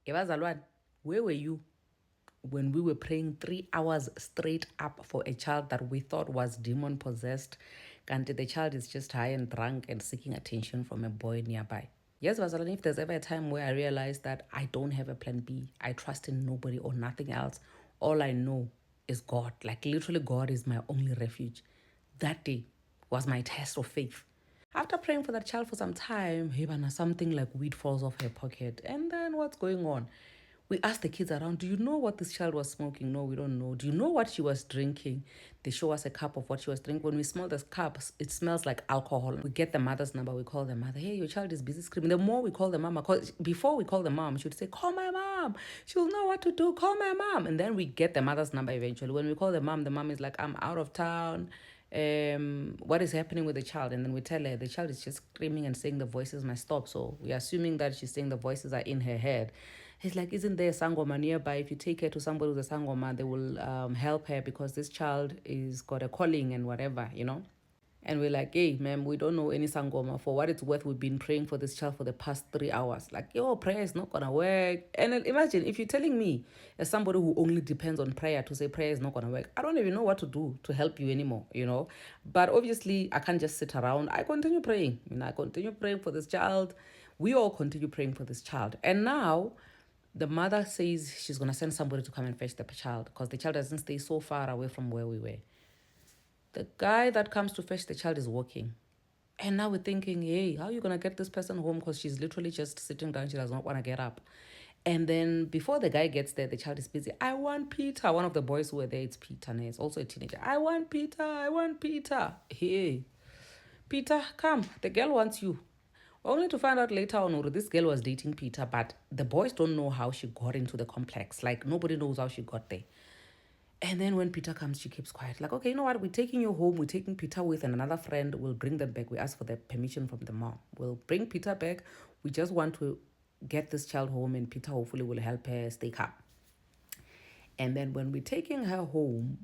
Bazalwane, where were you when we were praying 3 hours straight up for a child that we thought was demon possessed? And the child is just high and drunk and seeking attention from a boy nearby. Yes, Bazalwane, if there's ever a time where I realized that I don't have a plan B, I trust in nobody or nothing else, all I know is God. Like literally, God is my only refuge. That day was my test of faith. After praying for that child for some time, Hibana, something like weed falls off her pocket. And then what's going on? We asked the kids around, do you know what this child was smoking? No, we don't know. Do you know what she was drinking? They show us a cup of what she was drinking. When we smell the cup, it smells like alcohol. We get the mother's number. We call the mother. Hey, your child is busy screaming. The more we call the mama, before we call the mom, she would say, call my mom. She'll know what to do. Call my mom. And then we get the mother's number eventually. When we call the mom is like, I'm out of town. What is happening with the child? And then we tell her the child is just screaming and saying the voices must stop. So we're assuming that she's saying the voices are in her head. He's like, isn't there a sangoma nearby? If you take her to somebody with a sangoma, they will help her because this child is got a calling and whatever, you know. And we're like, hey, ma'am, we don't know any sangoma. For what it's worth, we've been praying for this child for the past 3 hours. Like, your prayer is not going to work. And then imagine if you're telling me, as somebody who only depends on prayer, to say prayer is not going to work, I don't even know what to do to help you anymore, you know. But obviously, I can't just sit around. I continue praying. I continue praying for this child. We all continue praying for this child. And now, the mother says she's going to send somebody to come and fetch the child because the child doesn't stay so far away from where we were. The guy that comes to fetch the child is working. And now we're thinking, hey, how are you going to get this person home? Because she's literally just sitting down. She does not want to get up. And then before the guy gets there, the child is busy. I want Peter. One of the boys who were there, it's Peter. And he's also a teenager. I want Peter. I want Peter. Hey, Peter, come. The girl wants you. Only to find out later on, this girl was dating Peter, but the boys don't know how she got into the complex. Like, nobody knows how she got there. And then when Peter comes, she keeps quiet. Like, okay, you know what? We're taking you home. We're taking Peter with and another friend. We'll bring them back. We ask for the permission from the mom. We'll bring Peter back. We just want to get this child home and Peter hopefully will help her stay calm. And then when we're taking her home,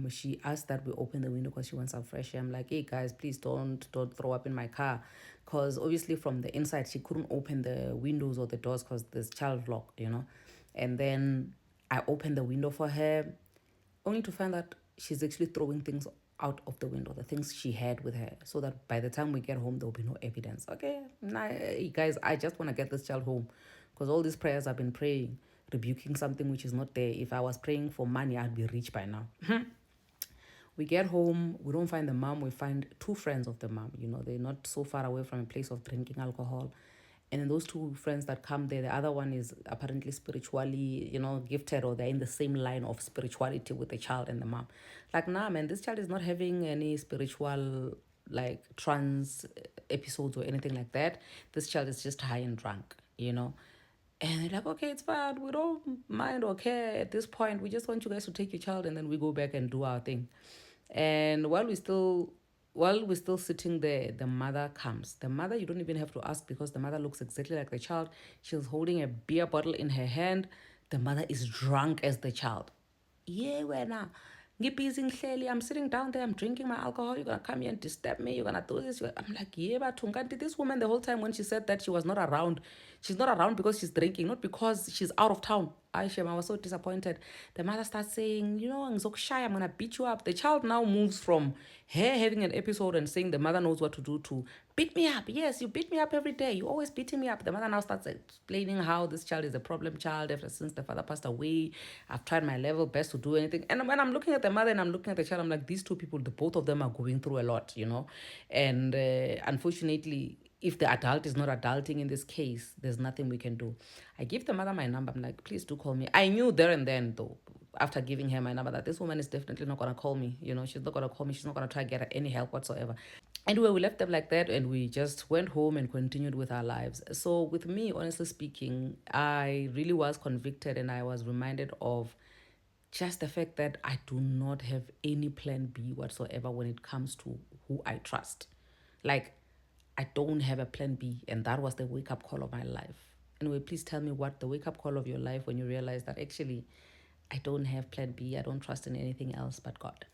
she asked that we open the window because she wants some fresh air. I'm like, hey guys, please don't throw up in my car, because obviously from the inside she couldn't open the windows or the doors because there's child lock, you know. And then I opened the window for her, only to find that she's actually throwing things out of the window, the things she had with her, so that by the time we get home, there'll be no evidence. Okay, nah, guys, I just want to get this child home because all these prayers I've been praying, rebuking something which is not there. If I was praying for money, I'd be rich by now. We get home, we don't find the mom, we find two friends of the mom. You know, they're not so far away from a place of drinking alcohol. And then those two friends that come there, the other one is apparently spiritually, you know, gifted, or they're in the same line of spirituality with the child and the mom. Like, nah, man, this child is not having any spiritual, like, trance episodes or anything like that. This child is just high and drunk, you know. And they're like, okay, it's fine. We don't mind or care at this point. We just want you guys to take your child and then we go back and do our thing. And while we're still sitting there, the mother comes. The mother, you don't even have to ask because the mother looks exactly like the child. She's holding a beer bottle in her hand. The mother is drunk as the child. Yeah, wena. Busy ngihleli, I'm sitting down there, I'm drinking my alcohol, you're gonna come here and disturb me, you're gonna do this. I'm like, yeah, but Tungati, this woman the whole time when she said that she was not around, she's not around because she's drinking, not because she's out of town. Aisha, I was so disappointed. The mother starts saying, you know, I'm gonna beat you up. The child now moves from her having an episode and saying the mother knows what to do to beat me up. Yes, you beat me up every day. You always beating me up. The mother now starts explaining how this child is a problem child ever since the father passed away. I've tried my level best to do anything. And when I'm looking at the mother and I'm looking at the child, I'm like, these two people, the both of them are going through a lot, you know. And unfortunately, if the adult is not adulting in this case, there's nothing we can do. I give the mother my number. I'm like, please do call me. I knew there and then, though, after giving her my number, that this woman is definitely not going to call me. You know, she's not going to call me. She's not going to try to get any help whatsoever. Anyway, we left them like that and we just went home and continued with our lives. So with me, honestly speaking, I really was convicted and I was reminded of just the fact that I do not have any plan B whatsoever when it comes to who I trust. Like, I don't have a plan B, and that was the wake up call of my life. Anyway, please tell me what the wake up call of your life when you realize that actually I don't have plan B, I don't trust in anything else but God.